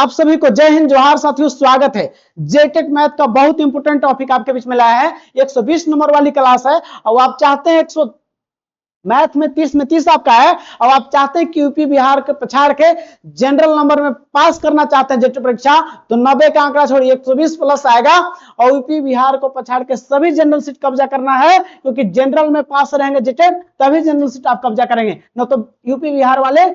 आप सभी को जय हिंद जोहार साथियों, स्वागत है। जेटेक मैथ का बहुत इंपोर्टेंट टॉपिक आपके बीच में लाया है। 120 नंबर वाली क्लास है और आप चाहते हैं 100 मैथ में 30 आपका है और आप चाहते हैं कि यूपी बिहार के पछाड़ के जनरल नंबर में पास करना चाहते हैं जेटेक परीक्षा, तो 90 का आंकड़ा छोड़िए 120 प्लस आएगा और यूपी बिहार को पछाड़ के सभी जनरल सीट कब्जा करना है, क्योंकि जनरल में पास रहेंगे जेटेक तभी जनरल सीट आप कब्जा करेंगे, न तो यूपी बिहार वाले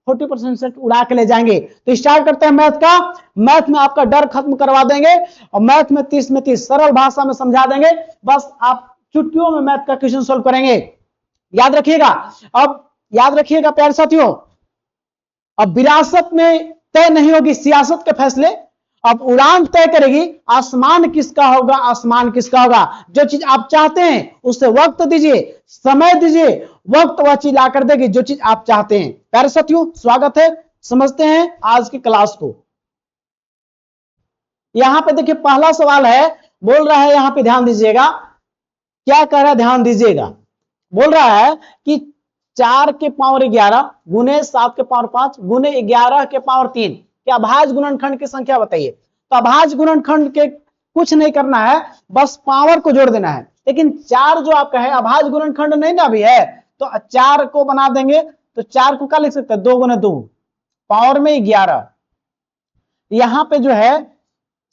40% सेट उड़ा के ले जाएंगे। तो स्टार्ट करते हैं मैथ का। मैथ में आपका डर खत्म करवा देंगे और मैथ में 30 में 30 सरल भाषा में समझा देंगे। बस आप चुटकियों में मैथ का क्वेश्चन सोल्व करेंगे, याद रखिएगा। अब याद रखिएगा प्यारे साथियों, अब विरासत में तय नहीं होगी सियासत के फैसले, अब उड़ान तय करेगी आसमान किसका होगा, आसमान किसका होगा। जो चीज आप चाहते हैं उसे वक्त दीजिए, समय दीजिए, वक्त वह चीज ला कर देगी जो चीज आप चाहते हैं। प्यारे साथियों स्वागत है, समझते हैं आज की क्लास को। यहां पे देखिए पहला सवाल है, बोल रहा है, यहां पे ध्यान दीजिएगा, क्या कह रहा है ध्यान दीजिएगा। बोल रहा है कि 4 के पावर 11 गुने 7 के पावर 5 गुने 11 के पावर 3 क्या अभाज्य गुणनखंड की संख्या बताइए। तो अभाज्य गुणनखंड के कुछ नहीं करना है, बस पावर को जोड़ देना है। लेकिन 4 जो आपका है अभाज्य गुणनखंड नहीं ना अभी है, तो 4 को बना देंगे तो 4 को क्या लिख सकते हैं 2 गुने 2 पावर में 11। यहां पे जो है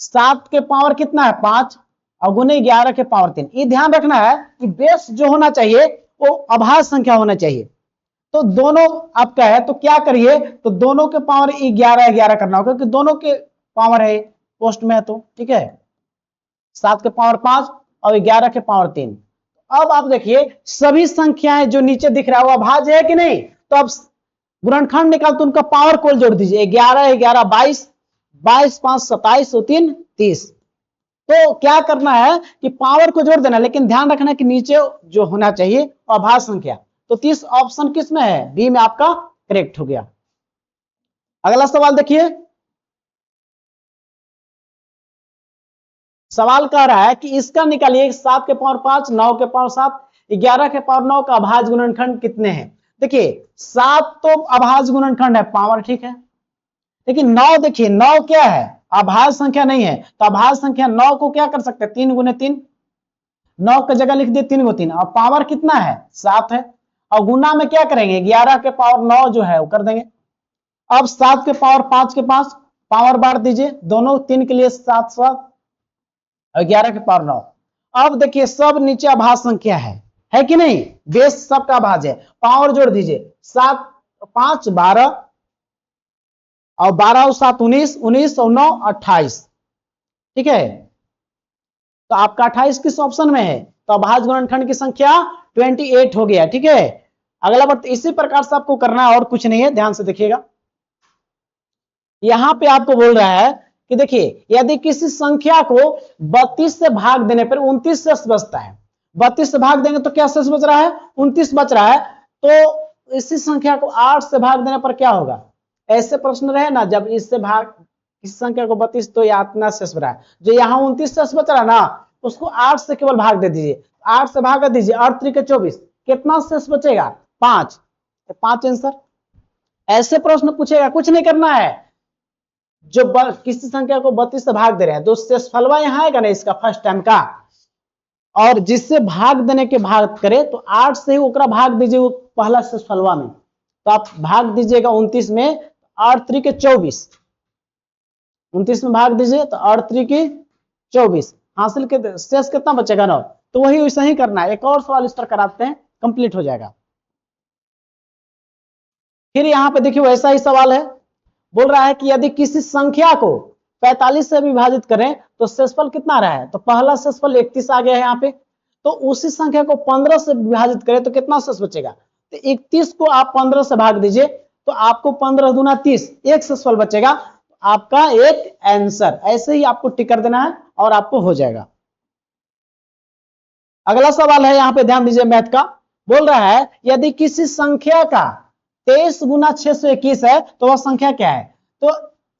7 के पावर कितना है 5 और गुने 11 के पावर 3। ये ध्यान रखना है कि बेस जो होना चाहिए वो अभाज्य संख्या होना चाहिए। तो दोनों आपका है तो क्या करिए, तो दोनों के पावर 11 करना होगा, क्योंकि दोनों के पावर है पोस्ट में है, तो ठीक है 7 के पावर 5 और 11 के पावर 3। अब आप देखिए सभी संख्याएं जो नीचे दिख रहा है वो अभाज्य है कि नहीं। तो अब गुणनखंड निकाल तो उनका पावर को जोड़ दीजिए, 11 11 22 22 5 27 और 3 30। तो क्या करना है कि पावर को जोड़ देना, लेकिन ध्यान रखना कि नीचे जो होना चाहिए अभाज्य संख्या। तो 30 ऑप्शन किस में है, बी में आपका करेक्ट हो गया। अगला सवाल देखिए, सवाल कह रहा है कि इसका निकालिए 7 के पावर 5 9 के पावर 7 11 के पावर 9 का अभाज्य गुणनखंड कितने हैं। देखिए 7 तो अभाज्य गुणनखंड है, पावर ठीक है, लेकिन 9 देखिए 9 क्या है अभाज्य संख्या नहीं है। तो अभाज्य संख्या 9 को क्या कर सकते हैं 3 गुने 3, 9 की जगह लिख दिए 3 गुने 3 और पावर कितना है 7 है, और गुना में क्या करेंगे 11 के पावर 9 जो है वो कर देंगे। अब 7 के पावर 5 के पास पावर बांट दीजिए, दोनों 3 के लिए 7 7 और 11 के पावर 9। अब देखिए सब नीचे अभाज्य संख्या है कि नहीं, बेस सबका अभाज्य है। पावर जोड़ दीजिए 7 5 12 और 12 और 7 19 19 और 9 28, ठीक है। तो आपका 28 किस ऑप्शन में है, तो अभाज्य गुणनखंड की संख्या 28 हो गया, ठीक है। अगला बात इसी प्रकार से आपको करना है और कुछ नहीं है, ध्यान से देखिएगा। यहां पे आपको बोल रहा है कि देखिए यदि किसी संख्या को 32 से भाग देने पर 29 शेष बचता है, 32 से भाग देंगे तो क्या शेष बच रहा है 29 बच रहा है, तो इसी संख्या को 8 से भाग देने पर क्या होगा। ऐसे प्रश्न रहे ना, जब इससे भाग इस संख्या को 32 तो यहाँ इतना शेष बच रहा है, जो यहाँ 29 शेष बच रहा है ना उसको 8 से केवल भाग दे दीजिए, 8 से भाग दीजिए 8 3 के 24, कितना शेष बचेगा 5, तो 5 आंसर। ऐसे प्रश्न पूछेगा, कुछ नहीं करना है, जो किसी संख्या को 32 से भाग दे रहे हैं तो शेषफलवा यहाँ आएगा ना इसका फर्स्ट टाइम का, और जिससे भाग देने के भाग करे तो 8 से ही ओकरा भाग दीजिए वो पहला शेषफलवा में, तो आप भाग दीजिएगा 29 में 8 3 के 24, 29 में भाग दीजिए तो 8 3 की 24, हासिल के शेष कितना बचेगा 9। तो वही वैसा ही करना है। एक और सवाल इस तरह कराते हैं, कंप्लीट हो जाएगा। फिर यहाँ पे देखिए वैसा ही सवाल है, बोल रहा है कि यदि किसी संख्या को 45 से विभाजित करें तो शेषफल कितना रहा है, तो पहला शेषफल 31 आ गया है यहाँ पे। तो उसी संख्या को 15 से विभाजित करें तो कितना शेष बचेगा, तो 31 को आप 15 से भाग दीजिए तो आपको 15 दूना 30 एक शेषफल बचेगा, आपका एक आंसर। ऐसे ही आपको टिक कर देना है और आपको हो जाएगा। अगला सवाल है, यहाँ पे ध्यान दीजिए मैथ का, बोल रहा है यदि किसी संख्या का 23 गुना 621 है तो वह संख्या क्या है। तो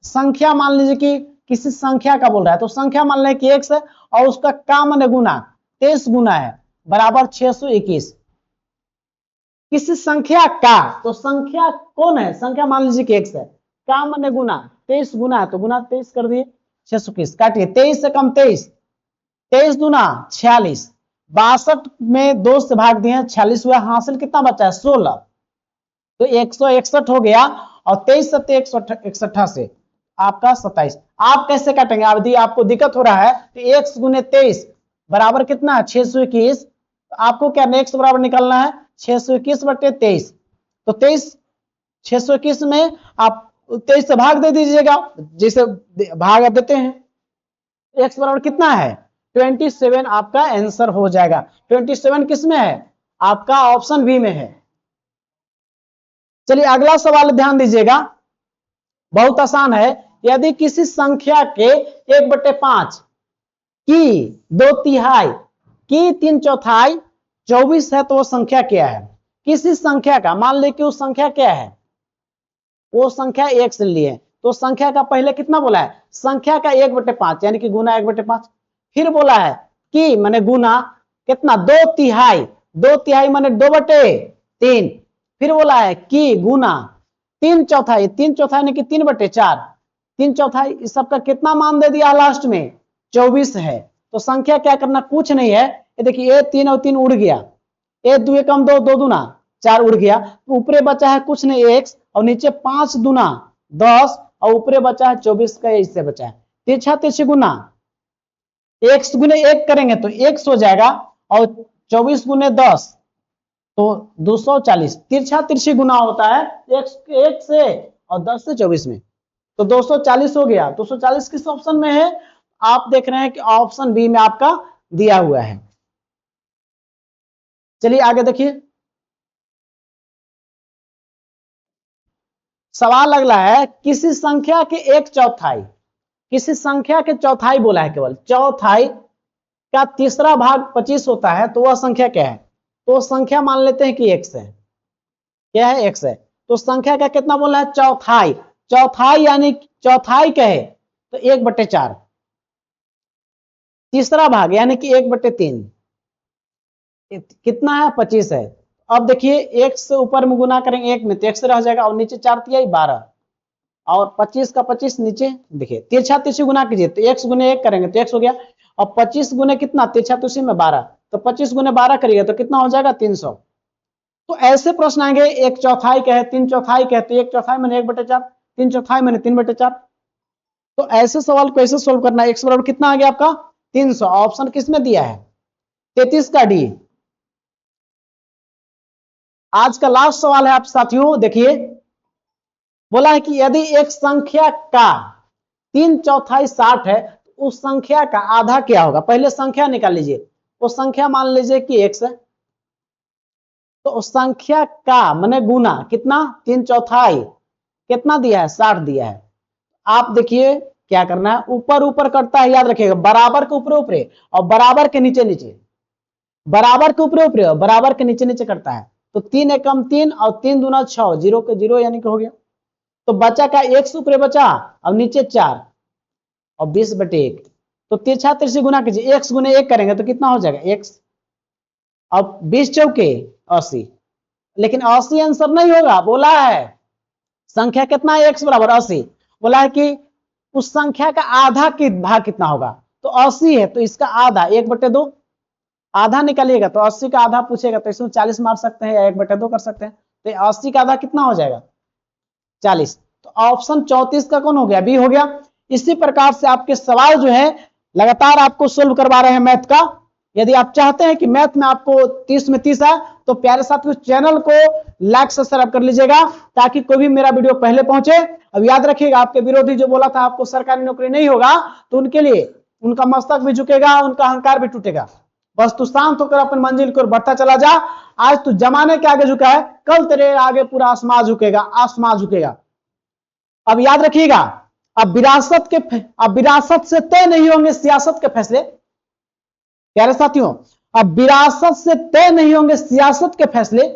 संख्या मान लीजिए कि किसी संख्या का बोल रहा है, तो संख्या मान लें कि x है और उसका का मान गुना 23 गुना है बराबर 621। किसी संख्या का, तो संख्या कौन है, संख्या मान लीजिए कि x है, का मैंने गुना 23 गुना है तो गुना 23 कर दिए 621 काटिए 23 से कम 23 23 दूना 46 62 में 2 से भाग दिए 46 हुआ हासिल कितना बचा है 16 तो 161 हो गया और 23 से 161 से आपका 27 आप कैसे काटेंगे यदि आपको दिक्कत हो रहा है तो 1 गुने 23 बराबर कितना है 621 तो आपको क्या नेक्स्ट बराबर निकालना है 621 बटे 23 तो 23 621 में आप 23 से भाग दे दीजिएगा जैसे भाग देते हैं x बराबर कितना है 27 आपका आंसर हो जाएगा 27 किस में है आपका ऑप्शन बी में है। चलिए अगला सवाल ध्यान दीजिएगा बहुत आसान है यदि किसी संख्या के 1/5 की 2/3 की 3/4 24 है तो वो संख्या क्या है किसी संख्या का मान ली कि वो संख्या क्या है वो संख्या x लिए तो संख्या का पहले कितना बोला है संख्या का 1/5 यानी कि गुना 1/5 फिर बोला है कि माने गुना कितना 2/3 2/3 माने 2/3 फिर बोला है कि गुना 3/4 3/4 यानी कि 3/4 3/4 इस सबका कितना मान दे दिया लास्ट में 24 है तो संख्या क्या करना कुछ नहीं है ये देखिए ये 3 और 3 उड़ गया ए 2 कम 2 2 दूना 4 उड़ गया तो ऊपरे बचा है कुछ नहीं x और नीचे 5 दूना 10 और ऊपरे बचा है 24 का इससे बचा है तिरछा तिरछी गुना x गुने 1 करेंगे तो x हो जाएगा और 24 गुने 10 तो 240 तिरछा तिरछी गुना होता है x 1 से और 10 से 24 में तो 240 हो गया 240 किस ऑप्शन में है आप देख रहे हैं कि ऑप्शन बी में आपका दिया हुआ है। चलिए आगे देखिए सवाल अगला है किसी संख्या के 1/4 किसी संख्या के चौथाई बोला है केवल चौथाई का तीसरा भाग 25 होता है तो वह संख्या क्या है तो संख्या मान लेते हैं कि x है क्या है x है तो संख्या का कितना बोला है चौथाई चौथाई यानी चौथाई कहे तो 1/4 तीसरा भाग यानी कि 1/3 कितना है 25 है अब देखिए एक से ऊपर में गुना करेंगे 1 में तो 1 से रह जाएगा और नीचे 4 तिहाई 12 और 25 का 25 नीचे देखिए तिरछा तिरछी गुना कीजिए तो x गुने 1 करेंगे तो x हो गया और 25 गुने कितना तिरछा तिरछी में 12 तो 25 गुने 12 करिएगा तो कितना हो जाएगा 300 तो ऐसे प्रश्न आएंगे 1/4 कहे 3/4 कहे तो 1/4 मैंने 1/4 3/4 मैंने 3/4 तो ऐसे सवाल को ऐसे सोल्व करना है x बराबर कितना आ गया आपका 300 ऑप्शन किसमें दिया है 33 का डी। आज का लास्ट सवाल है आप साथियों देखिए बोला है कि यदि एक संख्या का 3/4 60 है तो उस संख्या का आधा क्या होगा पहले संख्या निकाल लीजिए वो संख्या मान लीजिए कि x है तो उस संख्या का माने गुना कितना 3/4 कितना दिया है 60 दिया है आप देखिए क्या करना है ऊपर ऊपर करता है याद रखिएगा बराबर के ऊपर ऊपर और बराबर के नीचे नीचे बराबर के ऊपर ऊपर बराबर के नीचे नीचे करता है तो 3 एकम 3 और 3 दूना 6 0 के 0 यानी कि हो गया तो बचा का x ऊपर बचा और नीचे 4 और 20/1 तो तिरछा तिरछी गुना कीजिए x गुने 1 करेंगे तो कितना हो जाएगा x अब 20 चौके 80 लेकिन 80 आंसर नहीं होगा बोला है संख्या कितना है x बराबर 80 बोला है कि उस संख्या का आधा की भाग कितना होगा तो 80 है तो इसका आधा 1/2 आधा निकालिएगा तो 80 का आधा पूछेगा तो इसमें 40 मार सकते हैं या 1/2 कर सकते हैं तो 80 का आधा कितना हो जाएगा 40 तो ऑप्शन 34 का कौन हो गया बी हो गया। इसी प्रकार से आपके सवाल जो है लगातार आपको सोल्व करवा रहे हैं मैथ का। यदि आप चाहते हैं कि मैथ में आपको 30 में 30 है तो प्यारे साथियों चैनल को लाइक सब्सक्राइब कर लीजिएगा ताकि कोई भी मेरा वीडियो पहले पहुंचे। अब याद रखिएगा आपके विरोधी जो बोला था आपको सरकारी नौकरी नहीं होगा तो उनके लिए उनका मस्तक भी झुकेगा उनका अहंकार भी टूटेगा। बस तू शांत होकर अपनी मंजिल की ओर बढ़ता चला जा। आज तू जमाने के आगे झुका है कल तेरे आगे पूरा आसमान झुकेगा आसमान झुकेगा। अब याद रखिएगा अब विरासत से तय नहीं होंगे सियासत के फैसले। प्यारे साथियों अब विरासत से तय नहीं होंगे सियासत के फैसले।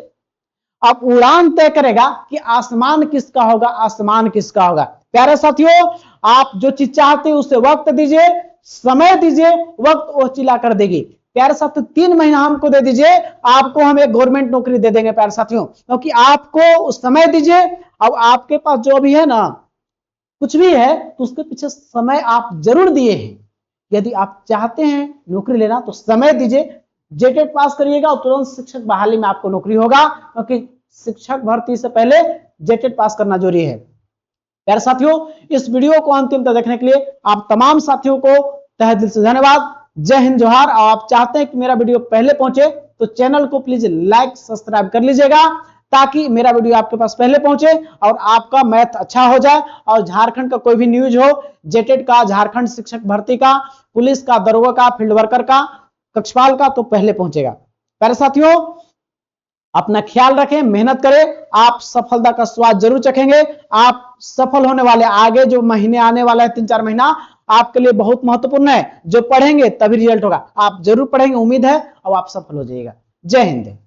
अब उड़ान तय करेगा कि आसमान किसका होगा आसमान किसका होगा। प्यारे साथियों आप जो चीज चाहते हैं उसे वक्त दीजिए समय दीजिए वक्त वो चिल्ला कर देगी। प्यारे साथियों 3 महीना हमको दे दीजिए आपको हम एक गवर्नमेंट नौकरी दे देंगे। प्यारे साथियों क्योंकि आपको समय दीजिए अब आपके पास जो भी है ना कुछ भी है तो उसके पीछे समय आप जरूर दिए हैं। यदि आप चाहते हैं नौकरी लेना तो समय दीजिए, जेटेट पास करिएगा और तुरंत शिक्षक बहाली में आपको नौकरी होगा, क्योंकि शिक्षक भर्ती से पहले जेटेट पास करना जरूरी है। प्यारे साथियों, इस वीडियो को अंतिम तक देखने के लिए आप तमाम साथियों को तहे दिल से धन्यवाद। जय हिंद, जोहार। और आप चाहते हैं कि मेरा वीडियो पहले पहुंचे तो चैनल को प्लीज लाइक सब्सक्राइब कर लीजिएगा, ताकि मेरा वीडियो आपके पास पहले पहुंचे और आपका मैथ अच्छा हो जाए और झारखंड का कोई भी न्यूज हो, जेटेट का, झारखंड शिक्षक भर्ती का, पुलिस का, दरोगा का, फील्ड वर्कर का, कक्षपाल का, तो पहले पहुंचेगा। प्यारे साथियों, अपना ख्याल रखें, मेहनत करें, आप सफलता का स्वाद जरूर चखेंगे। आप सफल होने वाले, आगे जो महीने आने वाला है 3-4 महीना आपके लिए बहुत महत्वपूर्ण है। जो पढ़ेंगे तभी रिजल्ट होगा, आप जरूर पढ़ेंगे, उम्मीद है, और आप सफल हो जाइएगा। जय हिंद।